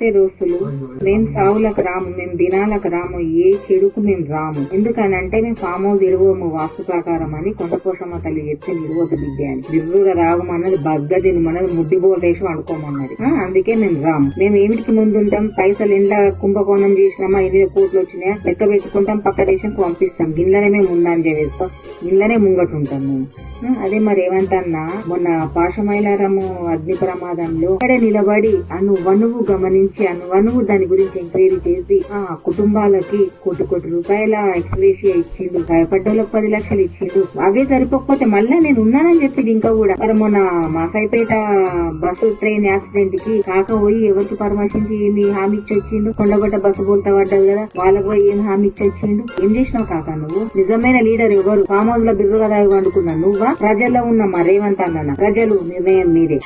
నమస్తే దోస్తులు. మేము సావులకు రాము, మేము దినాలకు రాము, ఏ చెడుకు మేము రాము. ఎందుకనంటే మేము ఫామ్ హౌస్ ఇరువము వాస్తు ప్రకారం అని కొండపోషమ్మ తల్లి చెప్తే నిరువద్దు బిడ్డ అని. బిర్రుగా రాగమన్నది బగ్గ తినమన్నది ముడ్డి బోర్డేసి అనుకోమన్నది. అందుకే మేము రాము. మేము ఏమిటికి ముందు ఉంటాం, పైసలు ఇంట్లో కుంభకోణం చేసినామా, 8 కోట్లు వచ్చినాయా లెక్క పెట్టుకుంటాం, పక్క దేశంకి పంపిస్తాం, గిన్నెలనే మేము ముందంజ వేస్తాం, గిన్నెలనే ముంగటు ఉంటాం మేము. అదే మరి ఏమంటన్నా, మొన్న పాశమైలారము అగ్ని ప్రమాదంలో అక్కడే నిలబడి అనువనువు గమనించి అనువనువు దాని గురించి ఎంక్వైరీ చేసి ఆ కుటుంబాలకి కోటి రూపాయల ఎక్స్గ్రేషియా ఇచ్చిండు, భయపడ్డోళ్ళకి 10 లక్షలు ఇచ్చిండు. అవే సరిపోకపోతే మళ్ళా నేను ఉన్నానని చెప్పింది ఇంకా కూడా. మరి మొన్న మాసాయిపేట బస్సు ట్రైన్ యాక్సిడెంట్ కి కాక పోయి ఎవరికి పరామర్శించి ఏమి హామీ ఇచ్చి వచ్చిండు, కొండగొట్ట బస్సు బోల్తా పడ్డది కదా, వాళ్ళకు పోయి ఏం హామీ ఇచ్చి వచ్చిండు. ఏం చేసినావు కాక నువ్వు? నిజమైన లీడర్ ఎవరు? ఫామ్ హౌస్ లో బిర్రుగా వండుకున్నా నువ్వా, ప్రజల్లో ఉన్న రేవంత్ అన్న? ప్రజలు నిర్ణయం మీదే.